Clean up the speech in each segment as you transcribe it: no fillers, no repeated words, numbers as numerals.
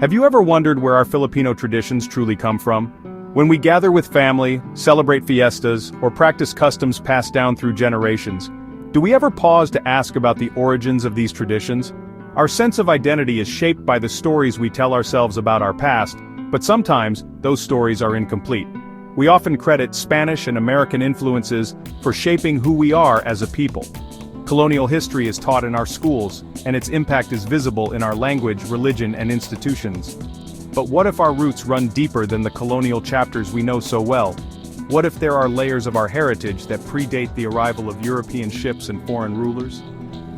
Have you ever wondered where our Filipino traditions truly come from? When we gather with family, celebrate fiestas, or practice customs passed down through generations, do we ever pause to ask about the origins of these traditions? Our sense of identity is shaped by the stories we tell ourselves about our past, but sometimes, those stories are incomplete. We often credit Spanish and American influences for shaping who we are as a people. Colonial history is taught in our schools, and its impact is visible in our language, religion, and institutions. But what if our roots run deeper than the colonial chapters we know so well? What if there are layers of our heritage that predate the arrival of European ships and foreign rulers?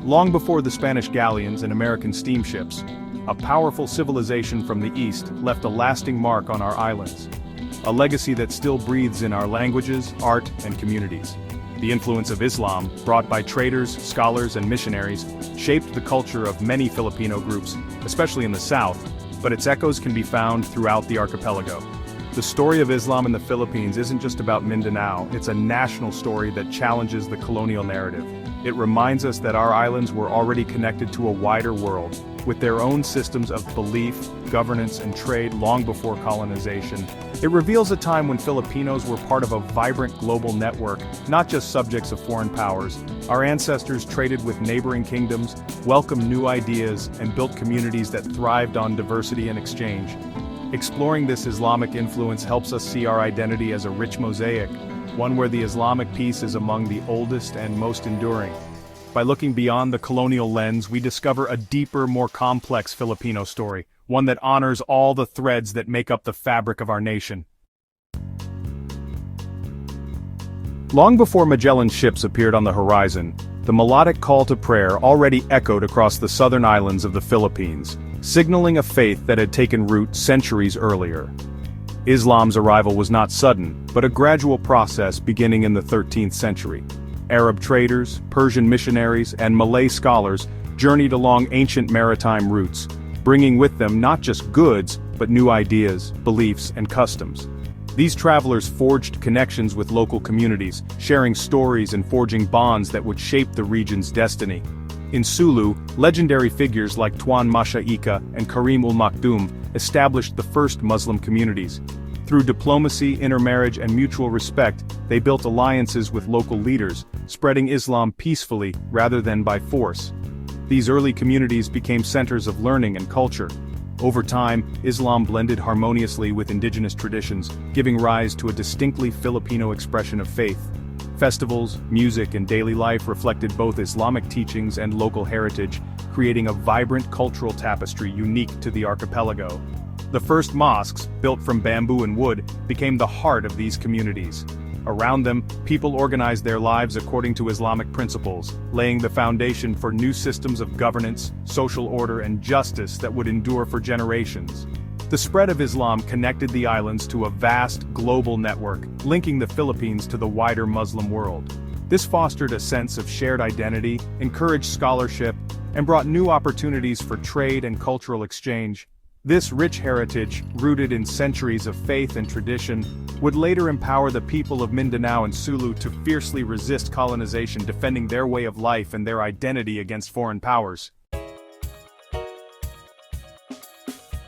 Long before the Spanish galleons and American steamships, a powerful civilization from the East left a lasting mark on our islands. A legacy that still breathes in our languages, art, and communities. The influence of Islam, brought by traders, scholars, and missionaries, shaped the culture of many Filipino groups, especially in the South, but its echoes can be found throughout the archipelago. The story of Islam in the Philippines isn't just about Mindanao, it's a national story that challenges the colonial narrative. It reminds us that our islands were already connected to a wider world, with their own systems of belief, governance, and trade long before colonization. It reveals a time when Filipinos were part of a vibrant global network, not just subjects of foreign powers. Our ancestors traded with neighboring kingdoms, welcomed new ideas, and built communities that thrived on diversity and exchange. Exploring this Islamic influence helps us see our identity as a rich mosaic, one where the Islamic piece is among the oldest and most enduring. By looking beyond the colonial lens, we discover a deeper, more complex Filipino story, one that honors all the threads that make up the fabric of our nation. Long before Magellan's ships appeared on the horizon, the melodic call to prayer already echoed across the southern islands of the Philippines, signaling a faith that had taken root centuries earlier. Islam's arrival was not sudden, but a gradual process beginning in the 13th century. Arab traders, Persian missionaries, and Malay scholars journeyed along ancient maritime routes, bringing with them not just goods, but new ideas, beliefs, and customs. These travelers forged connections with local communities, sharing stories and forging bonds that would shape the region's destiny. In Sulu, legendary figures like Tuan Masha Ika and Karim ul Maktoum established the first Muslim communities. Through diplomacy, intermarriage, and mutual respect, they built alliances with local leaders, spreading Islam peacefully rather than by force. These early communities became centers of learning and culture. Over time, Islam blended harmoniously with indigenous traditions, giving rise to a distinctly Filipino expression of faith. Festivals, music, and daily life reflected both Islamic teachings and local heritage, creating a vibrant cultural tapestry unique to the archipelago. The first mosques, built from bamboo and wood, became the heart of these communities. Around them, people organized their lives according to Islamic principles, laying the foundation for new systems of governance, social order, and justice that would endure for generations. The spread of Islam connected the islands to a vast, global network, linking the Philippines to the wider Muslim world. This fostered a sense of shared identity, encouraged scholarship, and brought new opportunities for trade and cultural exchange. This rich heritage, rooted in centuries of faith and tradition, would later empower the people of Mindanao and Sulu to fiercely resist colonization, defending their way of life and their identity against foreign powers.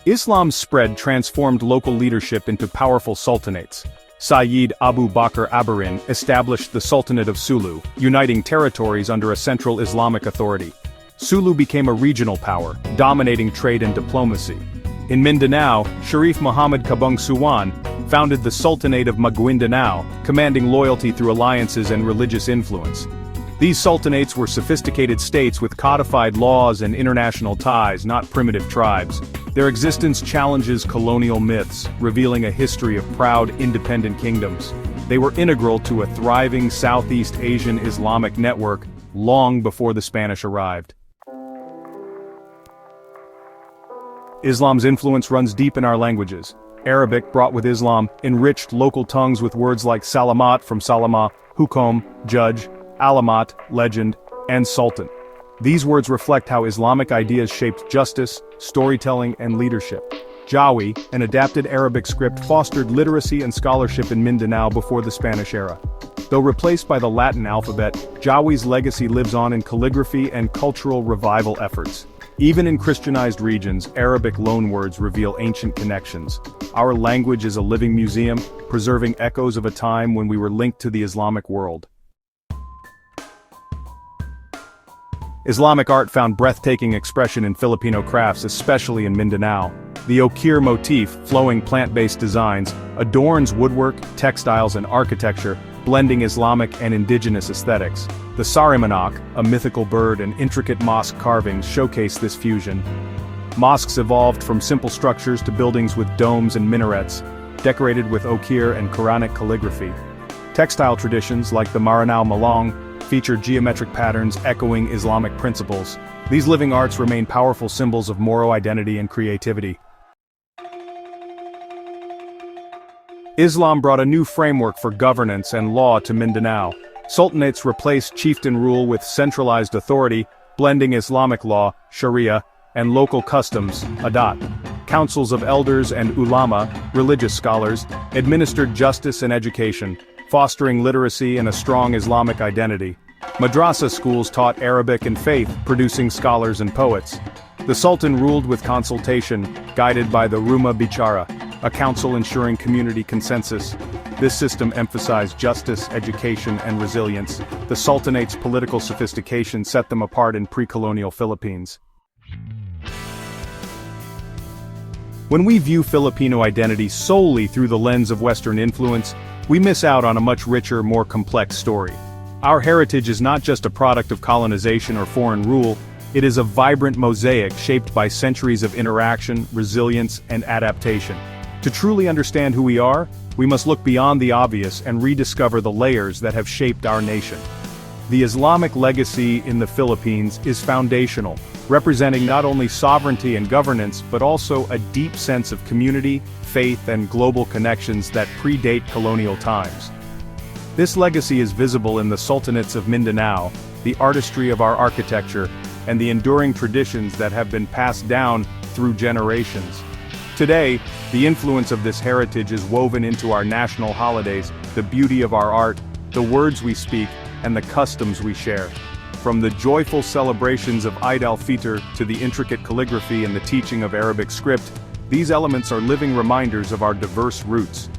Islam's spread transformed local leadership into powerful sultanates. Sayyid Abu Bakr Abarin established the Sultanate of Sulu, uniting territories under a central Islamic authority. Sulu became a regional power, dominating trade and diplomacy. In Mindanao, Sharif Muhammad Kabung Suwan founded the Sultanate of Maguindanao, commanding loyalty through alliances and religious influence. These sultanates were sophisticated states with codified laws and international ties, not primitive tribes. Their existence challenges colonial myths, revealing a history of proud, independent kingdoms. They were integral to a thriving Southeast Asian Islamic network long before the Spanish arrived. Islam's influence runs deep in our languages. Arabic, brought with Islam, enriched local tongues with words like salamat from salama, hukom, judge, alamat, legend, and sultan. These words reflect how Islamic ideas shaped justice, storytelling, and leadership. Jawi, an adapted Arabic script, fostered literacy and scholarship in Mindanao before the Spanish era. Though replaced by the Latin alphabet, Jawi's legacy lives on in calligraphy and cultural revival efforts. Even in Christianized regions, Arabic loanwords reveal ancient connections. Our language is a living museum, preserving echoes of a time when we were linked to the Islamic world. Islamic art found breathtaking expression in Filipino crafts, especially in Mindanao. The okir motif, flowing plant-based designs, adorns woodwork, textiles and architecture, blending Islamic and indigenous aesthetics. The sarimanak, a mythical bird, and intricate mosque carvings showcase this fusion. Mosques evolved from simple structures to buildings with domes and minarets, decorated with okir and Quranic calligraphy. Textile traditions like the Maranao Malong feature geometric patterns echoing Islamic principles. These living arts remain powerful symbols of Moro identity and creativity. Islam brought a new framework for governance and law to Mindanao. Sultanates replaced chieftain rule with centralized authority, blending Islamic law, Sharia, and local customs, adat. Councils of elders and ulama, religious scholars, administered justice and education, fostering literacy and a strong Islamic identity. Madrasa schools taught Arabic and faith, producing scholars and poets. The Sultan ruled with consultation, guided by the Rumah Bicara, a council ensuring community consensus. This system emphasized justice, education, and resilience. The Sultanates' political sophistication set them apart in pre-colonial Philippines. When we view Filipino identity solely through the lens of Western influence, we miss out on a much richer, more complex story. Our heritage is not just a product of colonization or foreign rule, it is a vibrant mosaic shaped by centuries of interaction, resilience, and adaptation. To truly understand who we are, we must look beyond the obvious and rediscover the layers that have shaped our nation. The Islamic legacy in the Philippines is foundational, representing not only sovereignty and governance but also a deep sense of community, faith, and global connections that predate colonial times. This legacy is visible in the Sultanates of Mindanao, the artistry of our architecture, and the enduring traditions that have been passed down through generations. Today, the influence of this heritage is woven into our national holidays, the beauty of our art, the words we speak, and the customs we share. From the joyful celebrations of Eid al-Fitr to the intricate calligraphy and the teaching of Arabic script, these elements are living reminders of our diverse roots.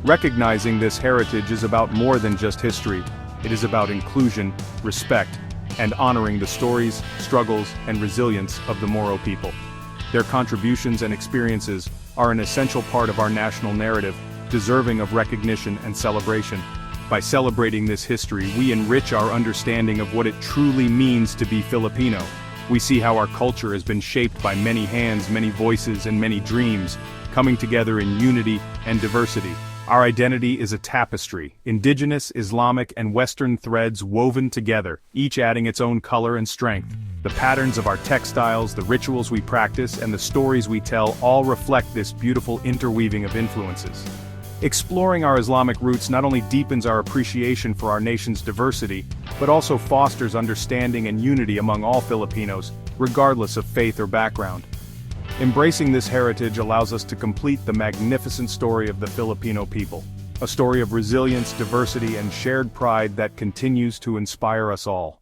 Recognizing this heritage is about more than just history. It is about inclusion, respect, and honoring the stories, struggles, and resilience of the Moro people. Their contributions and experiences are an essential part of our national narrative, deserving of recognition and celebration. By celebrating this history, we enrich our understanding of what it truly means to be Filipino. We see how our culture has been shaped by many hands, many voices, and many dreams, coming together in unity and diversity. Our identity is a tapestry, indigenous, Islamic, and Western threads woven together, each adding its own color and strength. The patterns of our textiles, the rituals we practice, and the stories we tell all reflect this beautiful interweaving of influences. Exploring our Islamic roots not only deepens our appreciation for our nation's diversity, but also fosters understanding and unity among all Filipinos, regardless of faith or background. Embracing this heritage allows us to complete the magnificent story of the Filipino people, a story of resilience, diversity, and shared pride that continues to inspire us all.